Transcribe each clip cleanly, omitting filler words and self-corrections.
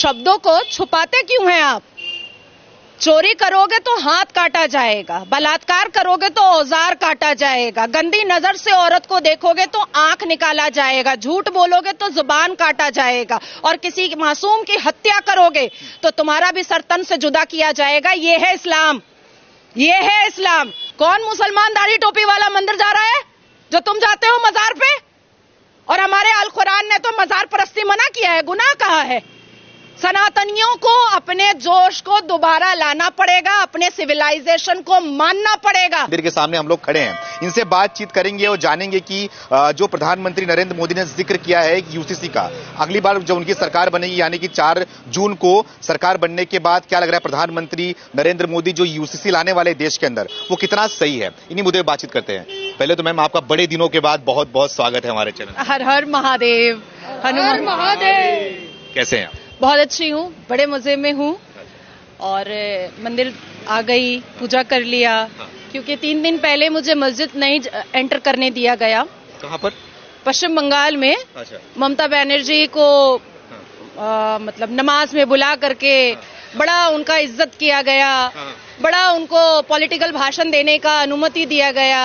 शब्दों को छुपाते क्यों हैं आप? चोरी करोगे तो हाथ काटा जाएगा, बलात्कार करोगे तो औजार काटा जाएगा, गंदी नजर से औरत को देखोगे तो आंख निकाला जाएगा, झूठ बोलोगे तो जुबान काटा जाएगा, और किसी मासूम की हत्या करोगे तो तुम्हारा भी सर तन से जुदा किया जाएगा। ये है इस्लाम, ये है इस्लाम। कौन मुसलमान दाढ़ी टोपी वाला मंदिर जा रहा है जो तुम जाते हो मजार पे? और हमारे अल कुरान ने तो मजार परस्ती मना किया है, गुनाह कहा है। सनातनियों को अपने जोश को दोबारा लाना पड़ेगा, अपने सिविलाइजेशन को मानना पड़ेगा। मंदिर के सामने हम लोग खड़े हैं, इनसे बातचीत करेंगे और जानेंगे कि जो प्रधानमंत्री नरेंद्र मोदी ने जिक्र किया है यूसीसी का, अगली बार जब उनकी सरकार बनेगी यानी कि 4 जून को सरकार बनने के बाद क्या लग रहा है प्रधानमंत्री नरेंद्र मोदी जो यूसीसी लाने वाले देश के अंदर वो कितना सही है, इन्हीं मुद्दे पर बातचीत करते हैं। पहले तो मैम आपका बड़े दिनों के बाद बहुत बहुत स्वागत है हमारे चैनल। हर हर महादेव, हनुमान महादेव। कैसे हैं आप? बहुत अच्छी हूँ, बड़े मजे में हूँ, और मंदिर आ गई, पूजा कर लिया, क्योंकि 3 दिन पहले मुझे मस्जिद नहीं एंटर करने दिया गया। कहाँ पर? पश्चिम बंगाल में। अच्छा। ममता बनर्जी को मतलब नमाज में बुला करके बड़ा उनका इज्जत किया गया, बड़ा उनको पॉलिटिकल भाषण देने का अनुमति दिया गया,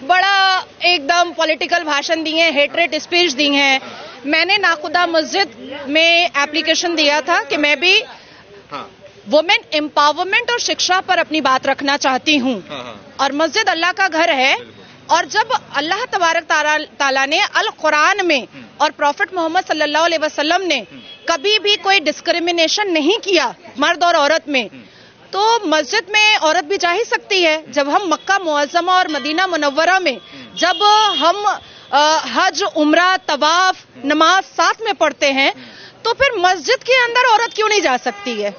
बड़ा एकदम पॉलिटिकल भाषण दिए, हेट्रेट स्पीच दी हैं। मैंने नाखुदा मस्जिद में एप्लीकेशन दिया था कि मैं भी वुमेन एम्पावरमेंट और शिक्षा पर अपनी बात रखना चाहती हूँ, और मस्जिद अल्लाह का घर है। और जब अल्लाह तबारक ताला ने अल कुरान में और प्रॉफिट मोहम्मद सल्लल्लाहु अलैहि वसल्लम ने कभी भी कोई डिस्क्रिमिनेशन नहीं किया मर्द और औरत में, तो मस्जिद में औरत भी जा ही सकती है। जब हम मक्का मुअज्जमा और मदीना मुनव्वरा में जब हम हज, उम्रा, तवाफ, नमाज साथ में पढ़ते हैं, तो फिर मस्जिद के अंदर औरत क्यों नहीं जा सकती है?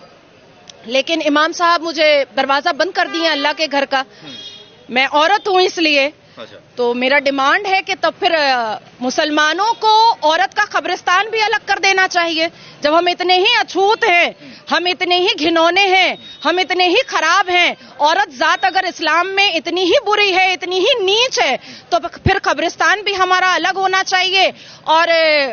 लेकिन इमाम साहब मुझे दरवाजा बंद कर दिए अल्लाह के घर का। मैं औरत हूं इसलिए। तो मेरा डिमांड है कि तब फिर मुसलमानों को औरत का कब्रिस्तान भी अलग कर देना चाहिए। जब हम इतने ही अछूत हैं, हम इतने ही घिनौने हैं, हम इतने ही खराब हैं, औरत जात अगर इस्लाम में इतनी ही बुरी है, इतनी ही नीच है, तो फिर कब्रिस्तान भी हमारा अलग होना चाहिए। और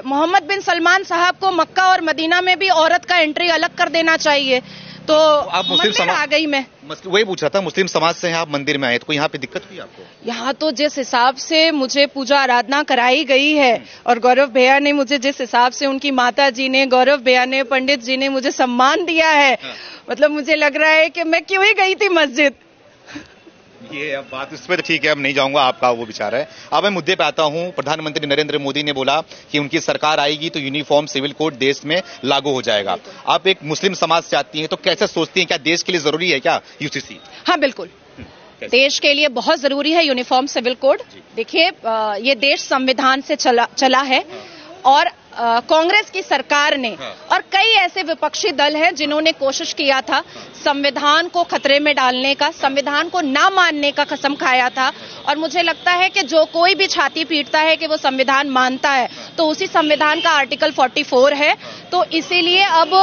मोहम्मद बिन सलमान साहब को मक्का और मदीना में भी औरत का एंट्री अलग कर देना चाहिए। तो आप मुस्लिम समाज आ गई मैं वही पूछ रहा था, मुस्लिम समाज से हैं आप, मंदिर में आए तो यहाँ पे दिक्कत हुई आपको? यहाँ तो जिस हिसाब से मुझे पूजा आराधना कराई गई है, और गौरव भैया ने मुझे जिस हिसाब से, उनकी माता जी ने, गौरव भैया ने, पंडित जी ने मुझे सम्मान दिया है, मतलब मुझे लग रहा है कि मैं क्यों ही गई थी मस्जिद। ये अब बात उस पर तो ठीक है, अब नहीं जाऊंगा, आपका वो विचार है। अब मैं मुद्दे पे आता हूं। प्रधानमंत्री नरेंद्र मोदी ने बोला कि उनकी सरकार आएगी तो यूनिफॉर्म सिविल कोड देश में लागू हो जाएगा। आप एक मुस्लिम समाज से आती हैं, तो कैसे सोचती हैं, क्या देश के लिए जरूरी है क्या यूसीसी? हाँ बिल्कुल, देश के लिए बहुत जरूरी है यूनिफॉर्म सिविल कोड। देखिए, ये देश संविधान से चला है, और कांग्रेस की सरकार ने और कई ऐसे विपक्षी दल हैं जिन्होंने कोशिश किया था संविधान को खतरे में डालने का, संविधान को ना मानने का कसम खाया था। और मुझे लगता है कि जो कोई भी छाती पीटता है कि वो संविधान मानता है, तो उसी संविधान का आर्टिकल 44 है। तो इसीलिए अब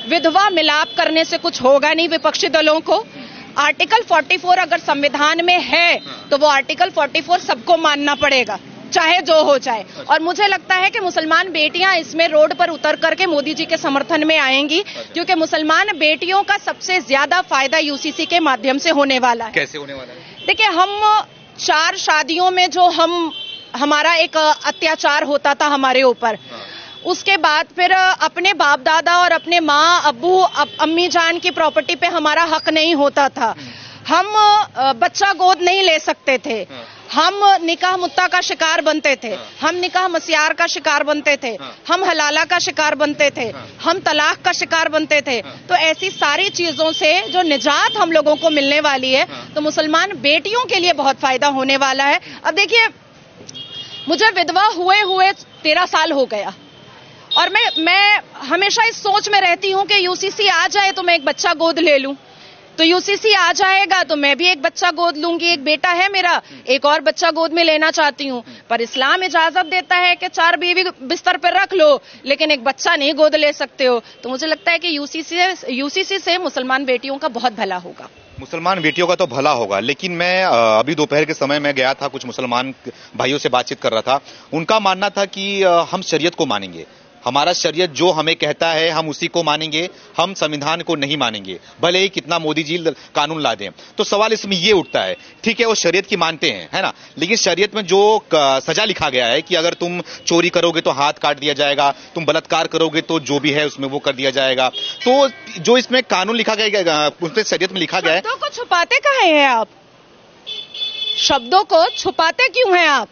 विधवा मिलाप करने से कुछ होगा नहीं विपक्षी दलों को। आर्टिकल 44 अगर संविधान में है तो वो आर्टिकल 44 सबको मानना पड़ेगा, चाहे जो हो जाए। और मुझे लगता है कि मुसलमान बेटियां इसमें रोड पर उतर करके मोदी जी के समर्थन में आएंगी, क्योंकि मुसलमान बेटियों का सबसे ज्यादा फायदा यूसीसी के माध्यम से होने वाला है। कैसे होने वाला है? देखिए, हम 4 शादियों में जो हमारा एक अत्याचार होता था हमारे ऊपर, उसके बाद फिर अपने बाप दादा और अपने माँ अब्बू अम्मी जान की प्रॉपर्टी पे हमारा हक नहीं होता था। हम बच्चा गोद नहीं ले सकते थे, हम निकाह मुत्ता का शिकार बनते थे, हम निकाह मसियार का शिकार बनते थे, हम हलाला का शिकार बनते थे, हम तलाक का शिकार बनते थे। तो ऐसी सारी चीजों से जो निजात हम लोगों को मिलने वाली है, तो मुसलमान बेटियों के लिए बहुत फायदा होने वाला है। अब देखिए, मुझे विधवा हुए 13 साल हो गया, और मैं हमेशा इस सोच में रहती हूं कि यूसीसी आ जाए तो मैं एक बच्चा गोद ले लूं, तो यूसीसी आ जाएगा तो मैं भी एक बच्चा गोद लूंगी। एक बेटा है मेरा, एक और बच्चा गोद में लेना चाहती हूं, पर इस्लाम इजाजत देता है कि 4 बीवी बिस्तर पर रख लो, लेकिन एक बच्चा नहीं गोद ले सकते हो। तो मुझे लगता है कि यूसीसी से मुसलमान बेटियों का बहुत भला होगा। मुसलमान बेटियों का तो भला होगा, लेकिन मैं अभी दोपहर के समय में गया था, कुछ मुसलमान भाइयों से बातचीत कर रहा था। उनका मानना था कि हम शरीयत को मानेंगे, हमारा शरीयत जो हमें कहता है हम उसी को मानेंगे, हम संविधान को नहीं मानेंगे, भले ही कितना मोदी जी कानून ला दें। तो सवाल इसमें ये उठता है, ठीक है वो शरीयत की मानते हैं, है ना, लेकिन शरीयत में जो सजा लिखा गया है कि अगर तुम चोरी करोगे तो हाथ काट दिया जाएगा, तुम बलात्कार करोगे तो जो भी है उसमें वो कर दिया जाएगा। तो जो इसमें कानून लिखा गया, उसमें शरीयत में लिखा गया है। शब्दों को छुपाते कहाँ हैं आप? शब्दों को छुपाते क्यों हैं आप?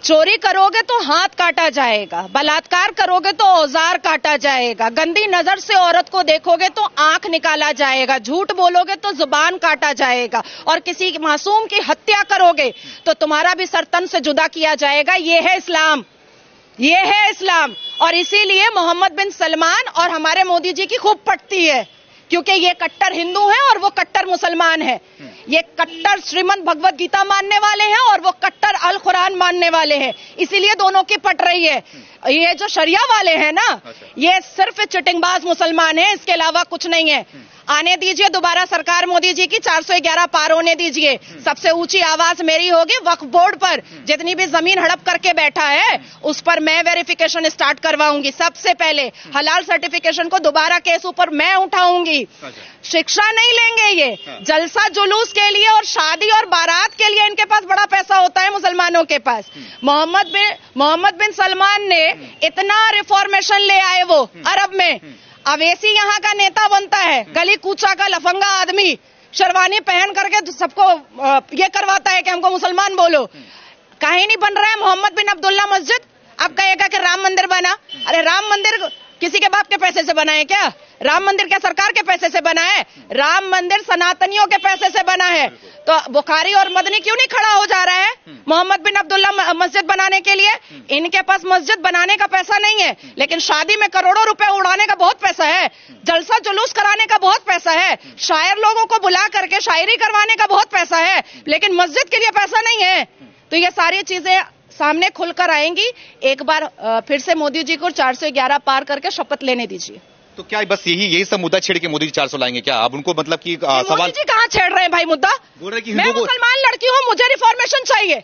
चोरी करोगे तो हाथ काटा जाएगा, बलात्कार करोगे तो औजार काटा जाएगा, गंदी नजर से औरत को देखोगे तो आंख निकाला जाएगा, झूठ बोलोगे तो जुबान काटा जाएगा, और किसी मासूम की हत्या करोगे तो तुम्हारा भी सर तन से जुदा किया जाएगा। ये है इस्लाम, ये है इस्लाम। और इसीलिए मोहम्मद बिन सलमान और हमारे मोदी जी की खूब पटती है, क्योंकि ये कट्टर हिंदू हैं और वो कट्टर मुसलमान है। ये कट्टर श्रीमद् भगवत गीता मानने वाले हैं और वो कट्टर अल कुरान मानने वाले हैं, इसीलिए दोनों की पट रही है। ये जो शरिया वाले हैं ना, ये सिर्फ चिटिंगबाज मुसलमान है, इसके अलावा कुछ नहीं है। आने दीजिए दोबारा सरकार मोदी जी की, 411 पार होने दीजिए। सबसे ऊंची आवाज मेरी होगी वक्फ बोर्ड पर। जितनी भी जमीन हड़प करके बैठा है उस पर मैं वेरिफिकेशन स्टार्ट करवाऊंगी। सबसे पहले हलाल सर्टिफिकेशन को दोबारा केस ऊपर मैं उठाऊंगी। शिक्षा नहीं लेंगे ये, जलसा जुलूस के लिए और शादी और बारात के लिए इनके पास बड़ा पैसा होता है मुसलमानों के पास। मोहम्मद बिन सलमान ने इतना रिफॉर्मेशन ले आए वो अरब में। अवैसी यहाँ का नेता बनता है, गली कूचा का लफंगा आदमी, शेरवानी पहन करके सबको ये करवाता है कि हमको मुसलमान बोलो। कहीं नहीं बन रहा है मोहम्मद बिन अब्दुल्ला मस्जिद। अब कहेगा कि राम मंदिर बना। अरे राम मंदिर किसी के बाप के पैसे से बना है क्या? राम मंदिर क्या सरकार के पैसे से बना है? राम मंदिर सनातनियों के पैसे से बना है। तो बुखारी और मदनी क्यों नहीं खड़ा हो जा रहा है मोहम्मद बिन अब्दुल्ला मस्जिद बनाने के लिए? इनके पास मस्जिद बनाने का पैसा नहीं है, लेकिन शादी में करोड़ों रुपए उड़ाने का बहुत पैसा है, जलसा जुलूस कराने का बहुत पैसा है, शायर लोगों को बुला करके शायरी करवाने का बहुत पैसा है, लेकिन मस्जिद के लिए पैसा नहीं है। तो ये सारी चीजें सामने खुलकर आएंगी। एक बार फिर से मोदी जी को 411 पार करके शपथ लेने दीजिए। तो क्या बस यही सब मुद्दा छेड़ के मोदी जी 400 लाएंगे क्या? अब उनको मतलब कि सवाल मोदी जी कहाँ छेड़ रहे हैं भाई मुद्दा? बोल रहे कि मैं मुसलमान लड़की हूँ, मुझे रिफॉर्मेशन चाहिए,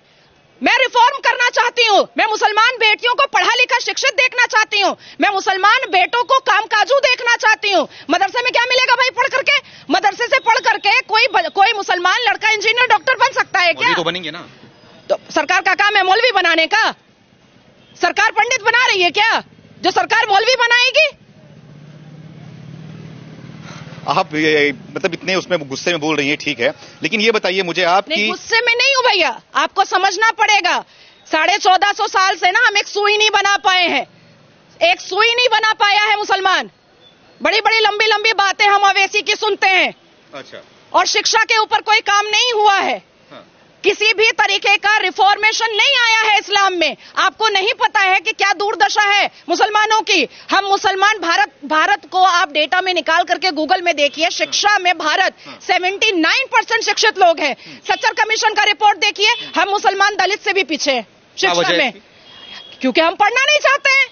मैं रिफॉर्म करना चाहती हूँ, मैं मुसलमान बेटियों को पढ़ा लिखा शिक्षित देखना चाहती हूँ, मैं मुसलमान बेटों को कामकाजू देखना चाहती हूँ। मदरसे में क्या मिलेगा भाई पढ़ करके? मदरसे से पढ़ करके कोई मुसलमान लड़का इंजीनियर डॉक्टर बन सकता है क्या? तो बनेंगे ना। तो सरकार का काम है मौलवी बनाने का? सरकार पंडित बना रही है क्या जो सरकार मौलवी बनाएगी? आप मतलब इतने उसमें गुस्से में बोल रही हैं, ठीक है, लेकिन ये बताइए मुझे आप नहीं, गुस्से में नहीं हूं भैया, आपको समझना पड़ेगा। 1450 साल से ना हम एक सुई नहीं बना पाए हैं, एक सुई नहीं बना पाया है मुसलमान। बड़ी बड़ी लंबी लंबी बातें हम अवैसी की सुनते हैं। अच्छा। और शिक्षा के ऊपर कोई काम नहीं हुआ है। किसी भी तरीके का रिफॉर्मेशन नहीं आया है इस्लाम में। आपको नहीं पता है कि क्या दुर्दशा है मुसलमानों की। हम मुसलमान भारत को आप डेटा में निकाल करके गूगल में देखिए, शिक्षा में भारत 79% शिक्षित लोग हैं। सच्चर कमीशन का रिपोर्ट देखिए, हम मुसलमान दलित से भी पीछे शिक्षा में, क्योंकि हम पढ़ना नहीं चाहते हैं।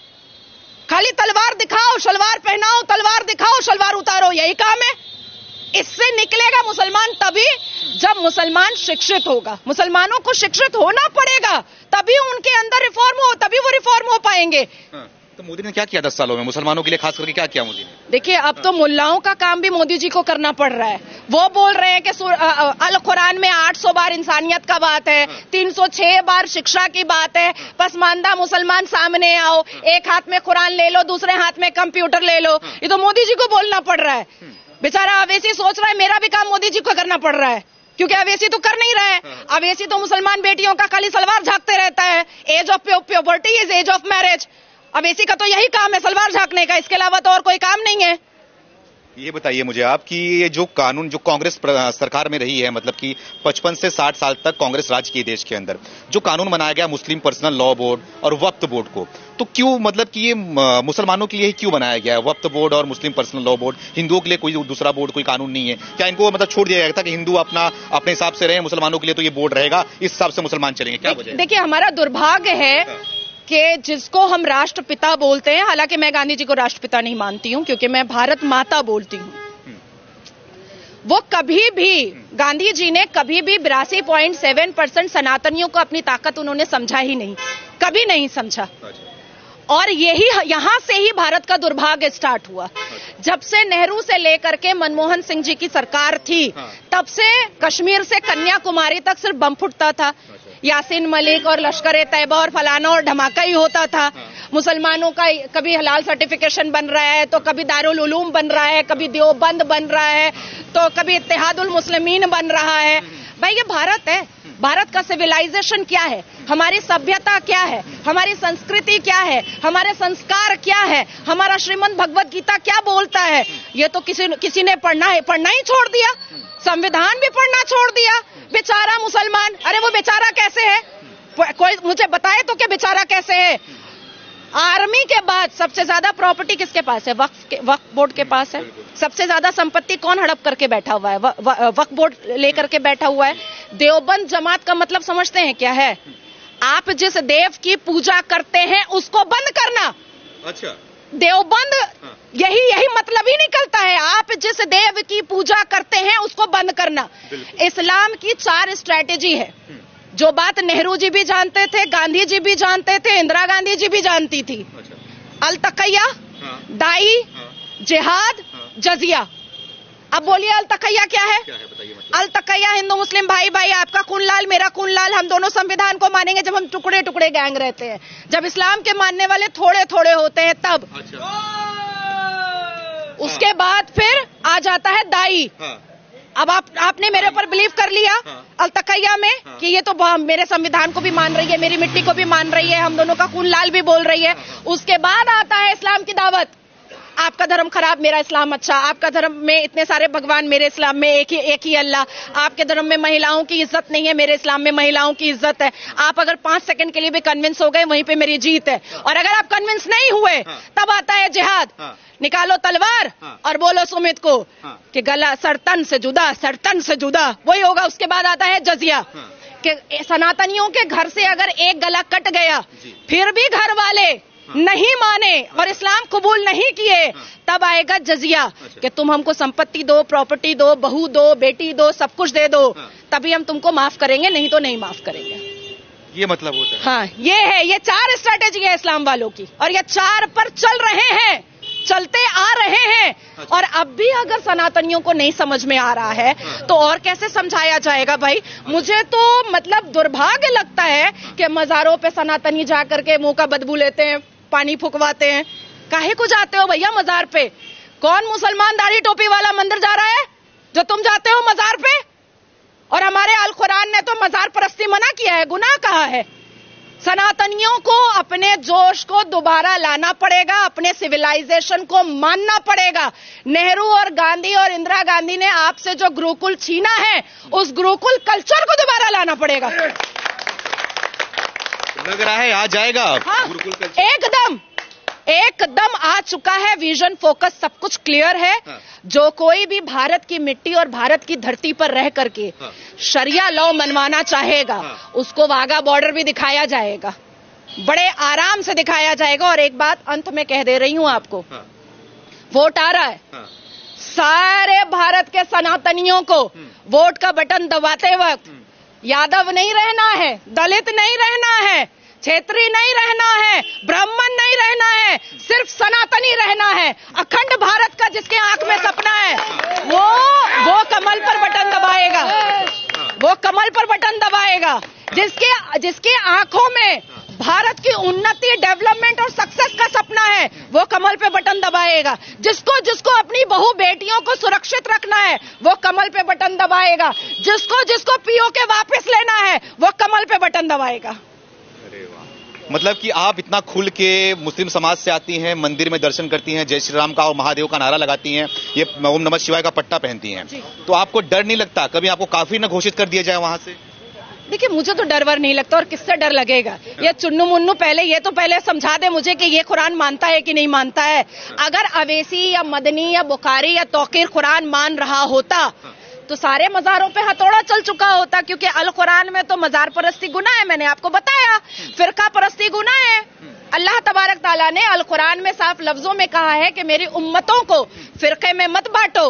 खाली तलवार दिखाओ, शलवार पहनाओ, तलवार दिखाओ, शलवार उतारो, यही काम है। इससे निकलेगा मुसलमान तभी जब मुसलमान शिक्षित होगा। मुसलमानों को शिक्षित होना पड़ेगा, तभी उनके अंदर रिफॉर्म हो, तभी वो रिफॉर्म हो पाएंगे। तो मोदी ने क्या किया 10 सालों में मुसलमानों के लिए, खास करके क्या किया मोदी ने? देखिए, अब तो मुल्लाओं का काम भी मोदी जी को करना पड़ रहा है। वो बोल रहे हैं कि अल कुरान में 800 बार इंसानियत का बात है, 306 बार शिक्षा की बात है। पसमानदा मुसलमान सामने आओ, एक हाथ में कुरान ले लो, दूसरे हाथ में कंप्यूटर ले लो। ये तो मोदी जी को बोलना पड़ रहा है। बेचारा अवैसी सोच रहा है मेरा भी काम मोदी जी को करना पड़ रहा है, क्योंकि अवैसी तो कर नहीं रहा है। अवैसी तो मुसलमान बेटियों का खाली सलवार झांकते रहता है। Age of puberty is age of marriage. Owaisi का तो यही काम है, सलवार झांकने का, इसके अलावा तो और कोई काम नहीं है। ये बताइए मुझे आप कि ये जो कानून जो कांग्रेस सरकार में रही है, मतलब कि 55 से 60 साल तक कांग्रेस राज की देश के अंदर, जो कानून बनाया गया मुस्लिम पर्सनल लॉ बोर्ड और वक्फ बोर्ड को, तो क्यों मतलब कि ये मुसलमानों के लिए ही क्यों बनाया गया है वक्फ बोर्ड और मुस्लिम पर्सनल लॉ बोर्ड? हिंदुओं के लिए कोई दूसरा बोर्ड, कोई कानून नहीं है क्या? इनको मतलब छोड़ दिया गया था कि हिंदू अपने हिसाब से रहे, मुसलमानों के लिए तो ये बोर्ड रहेगा, इस हिसाब से मुसलमान चलेंगे? क्या वजह है? देखिए, हमारा दुर्भाग्य है कि जिसको हम राष्ट्रपिता बोलते हैं, हालांकि मैं गांधी जी को राष्ट्रपिता नहीं मानती हूं, क्योंकि मैं भारत माता बोलती हूं। वो कभी भी, गांधी जी ने कभी भी 82.7% सनातनियों को अपनी ताकत उन्होंने समझा ही नहीं, कभी नहीं समझा। और यही यहां से ही भारत का दुर्भाग्य स्टार्ट हुआ। जब से नेहरू से लेकर के मनमोहन सिंह जी की सरकार थी, तब से कश्मीर से कन्याकुमारी तक सिर्फ बम फुटता था। यासीन मलिक और लश्कर ए तैयबा और फलाना और धमाका ही होता था। मुसलमानों का कभी हलाल सर्टिफिकेशन बन रहा है, तो कभी दारुल उलूम बन रहा है, कभी देवबंद बन रहा है, तो कभी इत्तेहादुल मुस्लिमीन बन रहा है। भाई ये भारत है। भारत का सिविलाइजेशन क्या है, हमारी सभ्यता क्या है, हमारी संस्कृति क्या है, हमारे संस्कार क्या है, हमारा श्रीमद् भगवत गीता क्या बोलता है, ये तो किसी ने पढ़ना ही छोड़ दिया। संविधान भी पढ़ना छोड़ दिया। बेचारा मुसलमान, अरे वो बेचारा कैसे है, कोई मुझे बताए तो क्या बेचारा कैसे है। आर्मी के बाद सबसे ज्यादा प्रॉपर्टी किसके पास है? वक्फ बोर्ड के पास है। सबसे ज्यादा संपत्ति कौन हड़प करके बैठा हुआ है? वक्फ बोर्ड लेकर के बैठा हुआ है। देवबंद जमात का मतलब समझते हैं क्या है? आप जिस देव की पूजा करते हैं उसको बंद करना। अच्छा, देवबंद यही मतलब ही निकलता है। आप जिस देव की पूजा करते हैं उसको बंद करना। इस्लाम की 4 स्ट्रैटेजी है, जो बात नेहरू जी भी जानते थे, गांधी जी भी जानते थे, इंदिरा गांधी जी भी जानती थी। अल तकैया, दाई, जिहाद, जजिया। अब बोलिए अल तकैया क्या है? अल तकैया हिंदू मुस्लिम भाई भाई, आपका खून लाल मेरा खून लाल, हम दोनों संविधान को मानेंगे जब हम टुकड़े टुकड़े गैंग रहते हैं। जब इस्लाम के मानने वाले थोड़े थोड़े होते हैं तब। उसके बाद फिर आ जाता है दाई। अब आपने मेरे ऊपर बिलीव कर लिया अल तकैया में कि ये तो मेरे संविधान को भी मान रही है, मेरी मिट्टी को भी मान रही है, हम दोनों का खून लाल भी बोल रही है। उसके बाद आता है इस्लाम की दावत। आपका धर्म खराब, मेरा इस्लाम अच्छा। आपका धर्म में इतने सारे भगवान, मेरे इस्लाम में एक ही अल्लाह। आपके धर्म में महिलाओं की इज्जत नहीं है, मेरे इस्लाम में महिलाओं की इज्जत है। आप अगर 5 सेकंड के लिए भी कन्विंस हो गए, वहीं पे मेरी जीत है। और अगर आप कन्विंस नहीं हुए, तब आता है जिहाद। निकालो तलवार और बोलो सुमित को कि गला सरतन से जुदा, सरतन से जुदा, वही होगा। उसके बाद आता है जजिया कि सनातनियों के घर से अगर एक गला कट गया, फिर भी घर वाले नहीं माने और इस्लाम कबूल नहीं किए, तब आएगा जजिया कि तुम हमको संपत्ति दो, प्रॉपर्टी दो, बहू दो, बेटी दो, सब कुछ दे दो, तभी हम तुमको माफ करेंगे, नहीं तो नहीं माफ करेंगे। ये मतलब होता है। हाँ, ये 4 स्ट्रैटेजी है इस्लाम वालों की, और ये 4 पर चल रहे हैं, चलते आ रहे हैं। और अब भी अगर सनातनियों को नहीं समझ में आ रहा है तो और कैसे समझाया जाएगा भाई? मुझे तो मतलब दुर्भाग्य लगता है कि मजारों पे सनातनी जाकर के मुंह का बदबू लेते हैं, पानी फुकवाते हैं। काहे को जाते हो भैया मजार पे? कौन मुसलमान दाढ़ी टोपी वाला मंदिर जा रहा है जो तुम जाते हो मजार पे? और हमारे अल कुरान ने तो मजार परस्ती मना किया है, गुनाह कहा है। सनातनियों को अपने जोश को दोबारा लाना पड़ेगा, अपने सिविलाइजेशन को मानना पड़ेगा। नेहरू और गांधी और इंदिरा गांधी ने आपसे जो गुरुकुल छीना है, उस गुरुकुल कल्चर को दोबारा लाना पड़ेगा। लग रहा है आ जाएगा। हाँ, एकदम आ चुका है। विजन, फोकस, सब कुछ क्लियर है। हाँ। जो कोई भी भारत की मिट्टी और भारत की धरती पर रह करके शरिया लॉ मनवाना चाहेगा, उसको वाघा बॉर्डर भी दिखाया जाएगा, बड़े आराम से दिखाया जाएगा। और एक बात अंत में कह दे रही हूं आपको, वोट आ रहा है, सारे भारत के सनातनियों को वोट का बटन दबाते वक्त यादव नहीं रहना है, दलित नहीं रहना है, क्षेत्रीय नहीं रहना है, ब्राह्मण नहीं रहना है, सिर्फ सनातनी रहना है। अखंड भारत का जिसके आंख में सपना है, वो कमल पर बटन दबाएगा, वो कमल पर बटन दबाएगा। जिसके आंखों में भारत की उन्नति, डेवलपमेंट और सक्सेस का सपना है, वो कमल पे बटन दबाएगा। जिसको अपनी बहू बेटियों को सुरक्षित रखना है, वो कमल पे बटन दबाएगा। जिसको पीओके वापस लेना है, वो कमल पे बटन दबाएगा। मतलब कि आप इतना खुल के मुस्लिम समाज से आती हैं, मंदिर में दर्शन करती हैं, जय श्री राम का और महादेव का नारा लगाती हैं, ये ओम नमः शिवाय का पट्टा पहनती हैं, तो आपको डर नहीं लगता कभी आपको काफी न घोषित कर दिया जाए वहां से? देखिए, मुझे तो डर वर नहीं लगता, और किससे डर लगेगा? ये चुन्नू मुन्नू पहले समझा दे मुझे कि ये कुरान मानता है कि नहीं मानता है। अगर अवैसी या मदनी या बुखारी या तौकीर कुरान मान रहा होता तो सारे मजारों पे हथौड़ा चल चुका होता, क्योंकि अल कुरान में तो मजार परस्ती गुनाह है, मैंने आपको बताया, फिरका परस्ती गुनाह है। अल्लाह तबारक ताला ने अल कुरान में साफ लफ्जों में कहा है कि मेरी उम्मतों को फिरके में मत बांटो।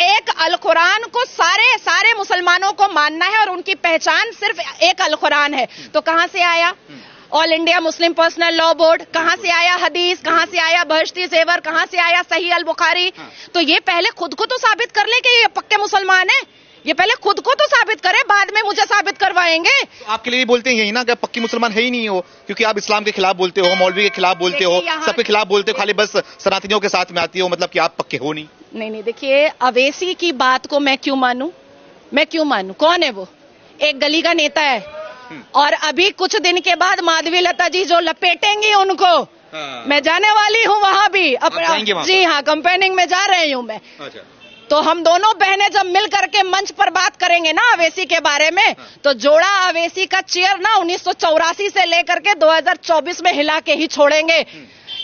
एक अल कुरान को सारे मुसलमानों को मानना है, और उनकी पहचान सिर्फ एक अल कुरान है। तो कहां से आया? All India Muslim personal law board, कहां से आया हदीस, कहां से आया बहश्ती ज़ेवर, कहां से आया सही अल बुखारी। तो ये पहले खुद को तो साबित कर ले कि ये पक्के मुसलमान है। ये पहले खुद को तो साबित करे, बाद में मुझे साबित करवाएंगे। तो आपके लिए बोलते हैं यही ना कि पक्की मुसलमान है ही नहीं हो, क्योंकि आप इस्लाम के खिलाफ बोलते हो, मौलवी के खिलाफ बोलते हो, सबके खिलाफ बोलते हो, खाली बस सनातनियों के साथ में आती हो, मतलब कि आप पक्के हो नहीं। नहीं, देखिए अवैसी की बात को मैं क्यों मानूं? कौन है वो? एक गली का नेता है, और अभी कुछ दिन के बाद माधवी लता जी जो लपेटेंगी उनको, मैं जाने वाली हूं वहां भी। जी हाँ, कंपेनिंग में जा रही हूं मैं। तो हम दोनों बहनें जब मिल करके मंच पर बात करेंगे ना अवैसी के बारे में, तो जोड़ा अवैसी का चेयर ना 1984 से लेकर के 2024 में हिला के ही छोड़ेंगे।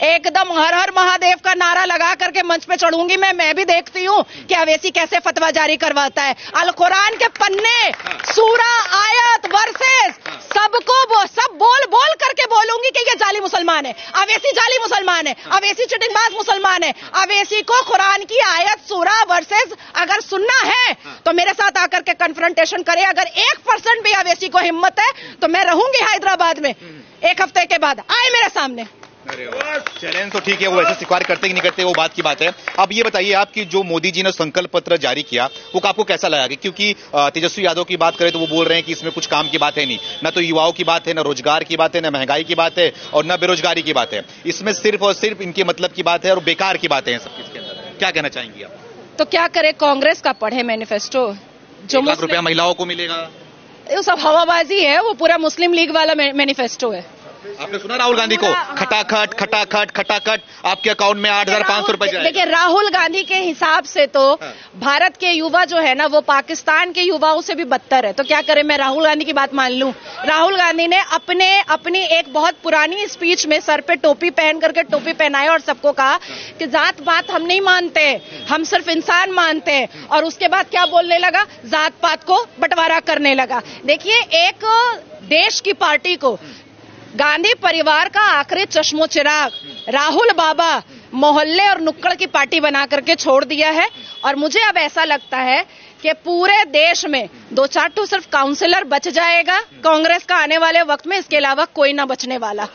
एकदम हर हर महादेव का नारा लगा करके मंच पे चढ़ूंगी मैं भी देखती हूँ कि अवैसी कैसे फतवा जारी करवाता है। अल कुरान के पन्ने, सूरा, आयत, वर्सेस सबको सब बोल करके बोलूंगी कि ये जाली मुसलमान है, अवैसी जाली मुसलमान है, अवैसी चिटिंगबाज मुसलमान है। अवैसी को कुरान की आयत, सूरा, वर्सेस अगर सुनना है तो मेरे साथ आकर के कन्फ्रंटेशन करे। अगर 1% भी अवैसी को हिम्मत है तो मैं रहूंगी हैदराबाद में 1 हफ्ते के बाद, आए मेरे सामने। चैलेंज तो ठीक है, वो ऐसे स्वीकार करते कि नहीं करते वो बात की बात है। अब ये बताइए आप कि जो मोदी जी ने संकल्प पत्र जारी किया वो आपको कैसा लगा? क्योंकि तेजस्वी यादव की बात करें तो वो बोल रहे हैं कि इसमें कुछ काम की बात है नहीं, ना तो युवाओं की बात है, ना रोजगार की बात है, ना महंगाई की बात है, और ना बेरोजगारी की बात है। इसमें सिर्फ और सिर्फ इनके मतलब की बात है और बेकार की बातें हैं सब इसके अंदर। क्या कहना चाहेंगी आप? तो क्या करे, कांग्रेस का पढ़े मैनिफेस्टो। जो 1 लाख रुपया महिलाओं को मिलेगा, वो सब हवाबाजी है, वो पूरा मुस्लिम लीग वाला मैनिफेस्टो है। आपने सुना राहुल गांधी को खटाखट आपके अकाउंट में 8,500 रुपए जाए। देखिए राहुल गांधी के हिसाब से तो भारत के युवा जो है ना वो पाकिस्तान के युवाओं से भी बदतर है। तो क्या करें, मैं राहुल गांधी की बात मान लूं? राहुल गांधी ने अपनी एक बहुत पुरानी स्पीच में सर पे टोपी पहन करके टोपी पहनाया और सबको कहा कि जात पात हम नहीं मानते, हम सिर्फ इंसान मानते हैं। और उसके बाद क्या बोलने लगा? जात पात को बंटवारा करने लगा। देखिए एक देश की पार्टी को गांधी परिवार का आखिरी चश्मो चिराग राहुल बाबा मोहल्ले और नुक्कड़ की पार्टी बना करके छोड़ दिया है। और मुझे अब ऐसा लगता है कि पूरे देश में 2-4 सिर्फ काउंसिलर बच जाएगा कांग्रेस का आने वाले वक्त में, इसके अलावा कोई ना बचने वाला।